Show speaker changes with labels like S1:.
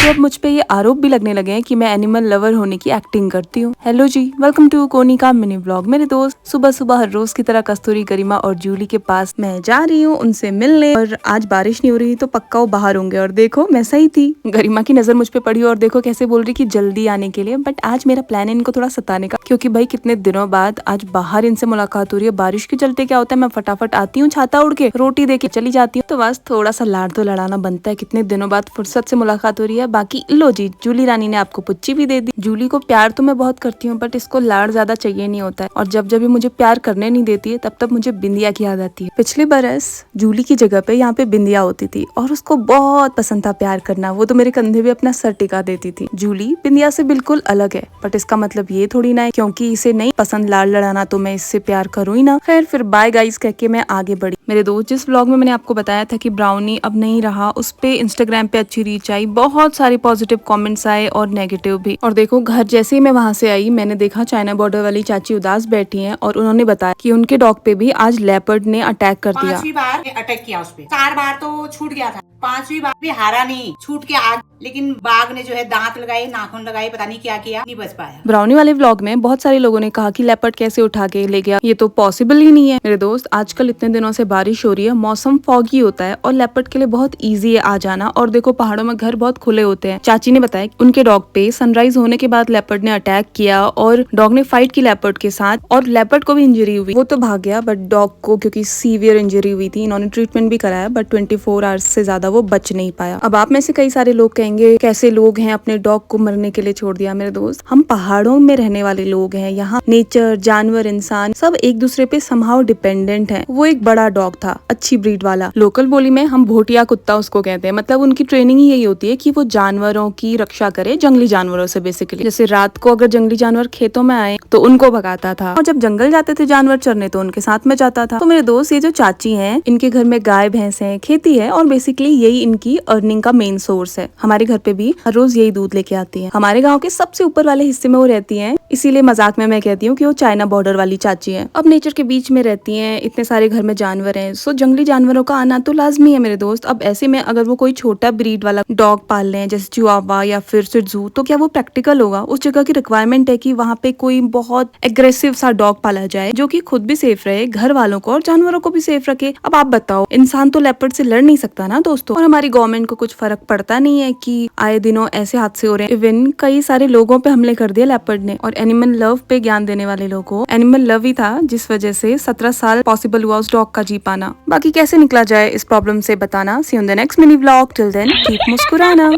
S1: अब मुझ पे ये आरोप भी लगने लगे हैं कि मैं एनिमल लवर होने की एक्टिंग करती हूँ। हेलो जी, वेलकम टू कोनी का मिनी व्लॉग। मेरे दोस्त सुबह सुबह हर रोज की तरह कस्तूरी, गरिमा और जूली के पास मैं जा रही हूँ उनसे मिलने। और आज बारिश नहीं हो रही तो पक्का वो बाहर होंगे। और देखो मैं सही थी, गरिमा की नजर मुझ पे पड़ी और देखो कैसे बोल रही कि जल्दी आने के लिए। बट आज मेरा प्लान है इनको थोड़ा सताने का, क्योंकि भाई कितने दिनों बाद आज बाहर इनसे मुलाकात हो रही है। बारिश के चलते क्या होता है, मैं फटाफट आती हूँ, छाता उड़ के रोटी दे के चली जाती हूँ। तो बस थोड़ा सा लाड़ तो लड़ाना बनता है, कितने दिनों बाद फुर्सत से मुलाकात हो रही है। बाकी लो जी, जूली रानी ने आपको पुच्ची भी दे दी। जूली को प्यार तो मैं बहुत करती हूँ, बट इसको लाड़ ज्यादा चाहिए नहीं होता है। और जब जब ये मुझे प्यार करने नहीं देती है, तब तब मुझे बिंदिया की याद आती है। पिछले बरस जूली की जगह पे यहाँ पे बिंदिया होती थी और उसको बहुत पसंद था प्यार करना। वो तो मेरे कंधे पे अपना सर टिका देती थी। जूली बिंदिया से बिल्कुल अलग है, बट इसका मतलब ये थोड़ी ना है क्योंकि इसे नहीं पसंद लाड़ लड़ाना तो मैं इससे प्यार करूँ ही ना। खैर फिर बाय गाइस कह के मैं आगे बढ़ी। मेरे दोस्त, जिस व्लॉग में मैंने आपको बताया था कि ब्राउनी अब नहीं रहा, उस पे इंस्टाग्राम पे अच्छी रीच आई, बहुत सारे पॉजिटिव कमेंट्स आए और नेगेटिव भी। और देखो घर जैसे ही मैं वहां से आई, मैंने देखा चाइना बॉर्डर वाली चाची उदास बैठी हैं और उन्होंने बताया कि उनके डॉग पे भी आज लेपर्ड ने अटैक कर दिया।
S2: 5वीं बार अटैक किया उस पे। 4 बार तो छूट गया था, 5वीं बार भी हारा नहीं, छूट के आ। लेकिन बाघ ने जो है दांत लगाए, नाखून लगाए, पता नहीं क्या किया, नहीं बच पाया।
S1: ब्राउनी वाले व्लॉग में बहुत सारे लोगों ने कहा कि लेपर्ड कैसे उठा के ले गया, ये तो पॉसिबल ही नहीं है। मेरे दोस्त, आजकल इतने दिनों से बारिश हो रही है, मौसम फॉगी होता है और लेपर्ड के लिए बहुत इजी है आ जाना। और देखो पहाड़ों में घर बहुत खुले होते हैं। चाची ने बताया उनके डॉग पे सनराइज होने के बाद लेपर्ड ने अटैक किया और डॉग ने फाइट की लेपर्ड के साथ, और लेपर्ड को भी इंजरी हुई। वो तो भाग गया, बट डॉग को क्योंकि सीवियर इंजरी हुई थी, इन्होंने ट्रीटमेंट भी कराया, बट 24 आवर्स से ज्यादा वो बच नहीं पाया। अब आप में से कई सारे लोग कहेंगे कैसे लोग हैं, अपने डॉग को मरने के लिए छोड़ दिया। मेरे दोस्त, हम पहाड़ों में रहने वाले लोग हैं, यहाँ नेचर, जानवर, इंसान सब एक दूसरे पे समहाउ डिपेंडेंट हैं। वो एक बड़ा डॉग था, अच्छी ब्रीड वाला। लोकल बोली में हम भोटिया कुत्ता उसको कहते हैं। मतलब उनकी ट्रेनिंग ही यही होती है कि वो जानवरों की रक्षा करे, जंगली जानवरों से बेसिकली। जैसे रात को अगर जंगली जानवर खेतों में आए तो उनको भगाता था, और जब जंगल जाते थे जानवर चरने तो उनके साथ में जाता था। तो मेरे दोस्त, ये जो चाची हैं, इनके घर में गाय भैंस है, खेती है, और बेसिकली यही इनकी अर्निंग का मेन सोर्स है। हमारे घर पे भी हर रोज यही दूध लेके आती है। हमारे गाँव के सबसे ऊपर वाले हिस्से में वो रहती है, इसीलिए मजाक में मैं कहती हूँ कि वो चाइना बॉर्डर वाली चाची है। अब नेचर के बीच में रहती हैं, इतने सारे घर में जानवर हैं, सो जंगली जानवरों का आना तो लाजमी है मेरे दोस्त। अब ऐसे में अगर वो कोई छोटा ब्रीड वाला डॉग पाल रहे हैं, जैसे चिहुआहुआ या फिर शिट्जू, तो क्या वो प्रैक्टिकल होगा? उस जगह की रिक्वायरमेंट है कि वहाँ पे कोई बहुत एग्रेसिव सा डॉग पाला जाए जो कि खुद भी सेफ रहे, घर वालों को और जानवरों को भी सेफ रखे। अब आप बताओ, इंसान तो लेपर्ड से लड़ नहीं सकता ना दोस्तों। और हमारी गवर्नमेंट को कुछ फर्क पड़ता नहीं है कि आए दिनों ऐसे हादसे हो रहे हैं। इवन कई सारे लोगों पे हमले कर दिए लेपर्ड ने। और एनिमल लव पे ज्ञान देने वाले लोगों, एनिमल लव ही था जिस वजह से 17 साल पॉसिबल हुआ उस डॉग का जी पाना। बाकी कैसे निकला जाए इस प्रॉब्लम से बताना। See you in the next mini vlog. Till then keep मुस्कुराना।